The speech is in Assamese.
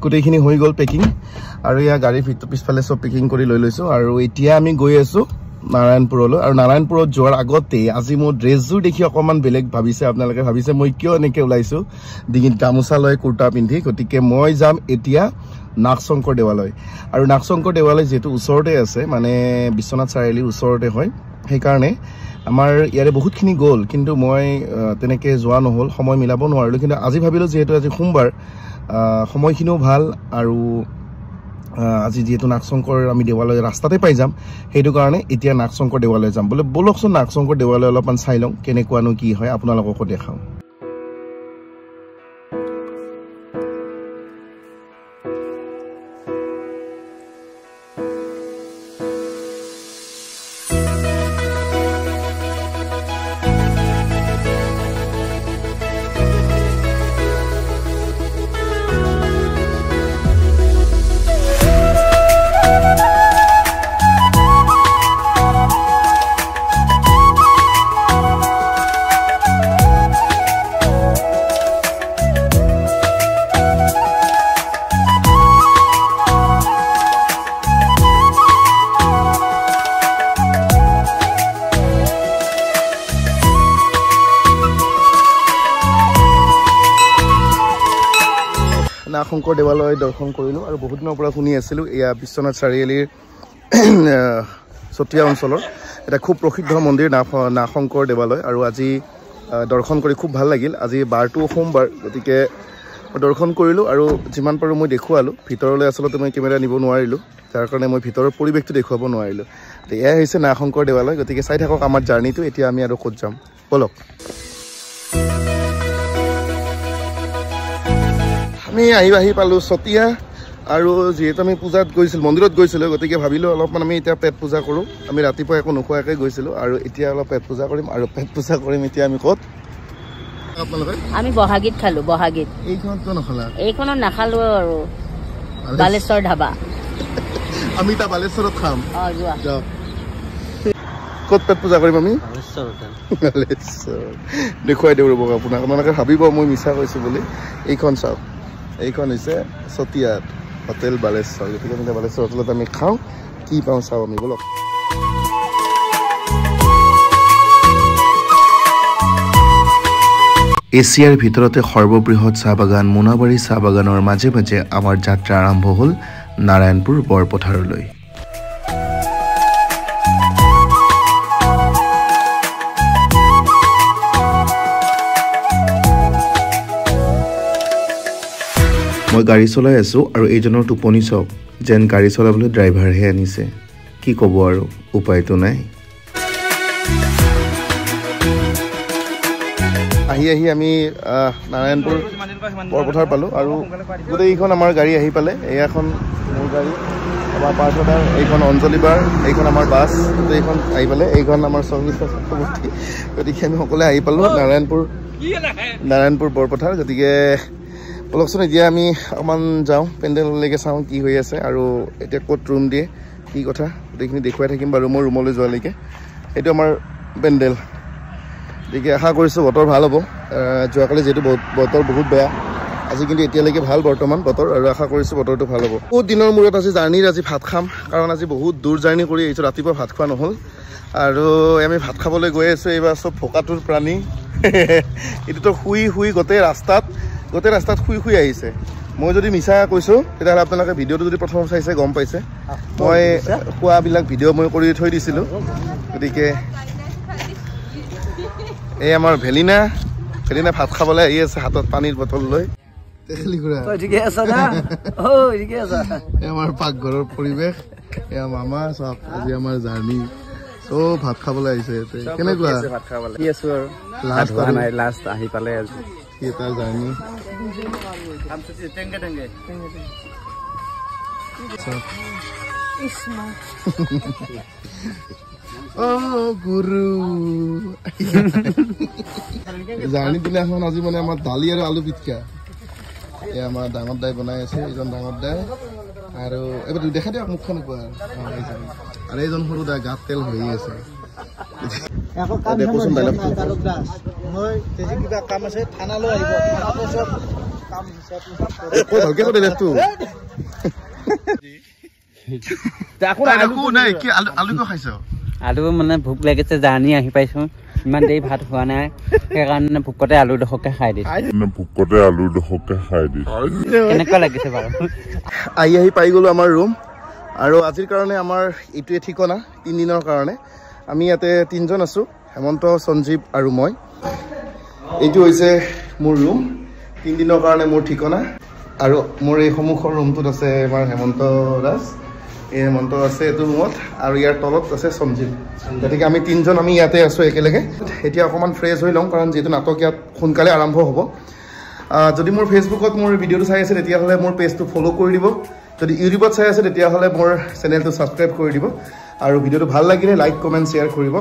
গোটেইখিনি হৈ গ'ল পেকিং আৰু ইয়া গাড়ী পিছফালে সব পেকিং কৰি লৈ লৈছো আৰু এতিয়া আমি গৈ আছো নাৰায়ণপুৰলৈ আৰু নাৰায়ণপুৰত যোৱাৰ আগতে আজি মোৰ ড্ৰেছযোৰ দেখি অকমান বেলেগ ভাবিছে আপোনালোকে ভাবিছে মই কিয় এনেকে ওলাইছো ডিঙিত গামোচা লৈ কুৰ্তা পিন্ধি গতিকে মই যাম এতিয়া নাগশংকৰ দেৱালয় আৰু নাগশংকৰ দেৱালয় যেটো ওচৰতে আছে মানে বিশ্বনাথ চাৰিআলিৰ ওচৰতে হয় সেইকাৰণে আমাৰ ইয়াৰে বহুতখিনি গ'ল কিন্তু মই তেনেকে যোৱা নহল সময় মিলাব নোৱাৰিলো কিন্তু আজি ভাবিলো যেহেতু আজি সোমবাৰ সময়খিনিও ভাল আৰু আজি যেহেতু নাগশংকৰ আমি দেৱালয় ৰাস্তাতে পাই যাম সেইটো কাৰণে এতিয়া নাগশংকৰ দেৱালয় যাম বলে বলকচোন নাগশংকৰ দেৱালয় অলপমান চাই লওঁ কেনেকুৱানো কি হয় আপোনালোককো দেখাওঁ নাগশংকৰ দেৱালয় দৰ্শন কৰিলো আৰু বহুত দিনৰ পৰা শুনি আছিলো এয়া বিশ্বনাথ চাৰিআলিৰ চতিয়া অঞ্চলৰ এটা খুব প্ৰসিদ্ধ মন্দিৰ নাগশংকৰ দেৱালয় আৰু আজি দৰ্শন কৰি খুব ভাল লাগিল আজি বাৰটো সোমবাৰ গতিকে দৰ্শন কৰিলো আৰু যিমান পাৰো মই দেখুৱালো ভিতৰলৈ আসলতে মই কেমেৰা নিব নোৱাৰিলো যাৰ কাৰণে মই ভিতৰৰ পৰিৱেশটো দেখুৱাব নোৱাৰিলো তো এয়া হৈছে নাগশংকৰ দেৱালয় গতিকে চাই থাকক আমাৰ জাৰ্নিটো এতিয়া আমি আৰু ক'ত যাম বলক আমি আহি পালো চতিয়া আৰু যেহেতু আমি পূজাত গৈছিল মন্দিৰত গৈছিলো গতিকে ভাবিলো অলপমান আমি এতিয়া পেট পূজা কৰো আমি ৰাতিপুৱা একো নোখোৱাকে গৈছিলো আৰু এতিয়া অলপ পেট পূজা কৰিম আৰু পেট পূজা কৰিম এতিয়া আমি ক'ত আপোনালোকে আমি বহাগীত খালো বহাগীত এইখনতো নখলা এইখনত নাখালো আৰু বালেশ্বৰ ধাবা আমি তা বালেশ্বৰত খাম যোৱা যাও ক'ত পেট পূজা কৰিম আমি দেখুৱাই দিওঁ ৰ'ব আপোনালোকে ভাবিব মই মিছা কৈছো বুলি এইখন চাওক এইখন হৈছে চতিয়াত হোটেল বালেশ্বৰ গতিকে আমি বালেশ্বৰ হোটেলত আমি খাওঁ কি পাওঁ চাওঁ আমি বলক এছিয়াৰ ভিতৰতে সৰ্ববৃহৎ চাহ বাগান মোনাবাৰী চাহ বাগানৰ মাজে মাজে আমাৰ যাত্ৰা আৰম্ভ হ'ল নাৰায়ণপুৰ বৰপথাৰলৈ মই গাড়ী চলাই আছো আৰু এইজনৰ টোপনি চক যেন গাড়ী চলাবলৈ ড্ৰাইভাৰহে আনিছে কি ক'ব আৰু উপায়টো নাই আহি আমি নাৰায়ণপুৰ বৰপথাৰ পালো আৰু গোটেইখন আমাৰ গাড়ী আহি পালে এইখন মোৰ গাড়ী আমাৰ পাৰ্শ্বদাৰ এইখন অঞ্জলি বাৰ এইখন আমাৰ বাছ গোটেইখন আহি পালে এইখন আমাৰ সংগীত গতিকে আমি সকলোৱে আহি পালো নাৰায়ণপুৰ বৰপথাৰ গতিকে বলকচোন এতিয়া আমি অকণমান যাওঁ পেণ্ডেললৈকে চাওঁ কি হৈ আছে আৰু এতিয়া ক'ত ৰুম দিয়ে কি কথা গোটেইখিনি দেখুৱাই থাকিম বাৰু মই ৰুমলৈ যোৱালৈকে এইটো আমাৰ পেণ্ডেল গতিকে আশা কৰিছোঁ বতৰ ভাল হ'ব যোৱাকালি যিহেতু বতৰ বহুত বেয়া আজি কিন্তু এতিয়ালৈকে ভাল বৰ্তমান বতৰ আৰু আশা কৰিছোঁ বতৰটো ভাল হ'ব বহুত দিনৰ মূৰত আজি জাৰ্ণিৰ আজি ভাত খাম কাৰণ আজি বহুত দূৰ জাৰ্ণি কৰি আহিছোঁ ৰাতিপুৱা ভাত খোৱা নহ'ল আৰু আমি ভাত খাবলৈ গৈ আছোঁ এইবাৰ চব ভোকাটোৰ প্ৰাণী এইটোতো শুই গোটেই ৰাস্তাত শুই আহিছে মই যদি মিছা কৈছোঁ তেতিয়াহ'লে আপোনালোকে ভিডিঅ'টো যদি প্ৰথম চাইছে গম পাইছে মই খোৱাবিলাক ভিডিঅ' মই কৰি থৈ দিছিলোঁ গতিকে এই আমাৰ ভেলিনা ভাত খাবলৈ আহি আছে হাতত পানীৰ বটল লৈ আমাৰ পাকঘৰৰ পৰিৱেশ এয়া মামা চাওক আজি আমাৰ জাৰ্ণি চব ভাত খাবলৈ আহিছে কেনেকুৱা লাষ্ট আহি পালে এটা জাৰ্ণি গুৰু জাৰ্ণি দিনাখন আজি মানে আমাৰ দালি আৰু আলু পিটিকা এই আমাৰ ডাঙৰ দাই বনাই আছে এইজন ডাঙৰ দাই আৰু এবাৰ দেখা দিয়ক মুখখন কোৱা আৰু এইজন সৰু দা গাত তেল হৈ আছে ভালকে কৈ ড্ৰেছটো নাই কি আলু কিয় খাইছ আলু মানে ভোক লাগিছে জাৰ্ণি আহি পাইছো ইমান দেৰি ভাত খোৱা নাই সেইকাৰণে ভোকতে আলুডোখৰকে খাই দিছো কেনেকুৱা লাগিছে বাৰু আহি পাই গ'লো আমাৰ ৰুম আৰু আজিৰ কাৰণে আমাৰ এইটোৱে ঠিকনা 3 দিনৰ কাৰণে আমি ইয়াতে 3জন আছো হেমন্ত সঞ্জীৱ আৰু মই এইটো হৈছে মোৰ ৰুম 3 দিনৰ কাৰণে মোৰ ঠিকনা আৰু মোৰ এই সন্মুখৰ ৰুমটোত আছে আমাৰ হেমন্ত দাস এই হেমন্ত আছে এইটো ৰুমত আৰু ইয়াৰ তলত আছে সঞ্জীৱ গতিকে আমি 3জন আমি ইয়াতে আছো একেলগে এতিয়া অকণমান ফ্ৰেছ হৈ লওঁ কাৰণ যিহেতু নাটক ইয়াত সোনকালে আৰম্ভ হ'ব যদি মোৰ ফেচবুকত মোৰ ভিডিঅ'টো চাই আছে তেতিয়াহ'লে মোৰ পেজটো ফ'ল' কৰি দিব যদি ইউটিউবত চাই আছে তেতিয়াহ'লে মোৰ চেনেলটো ছাবস্ক্ৰাইব কৰি দিব আৰু ভিডিঅ'টো ভাল লাগিলে লাইক কমেণ্ট শ্বেয়াৰ কৰিব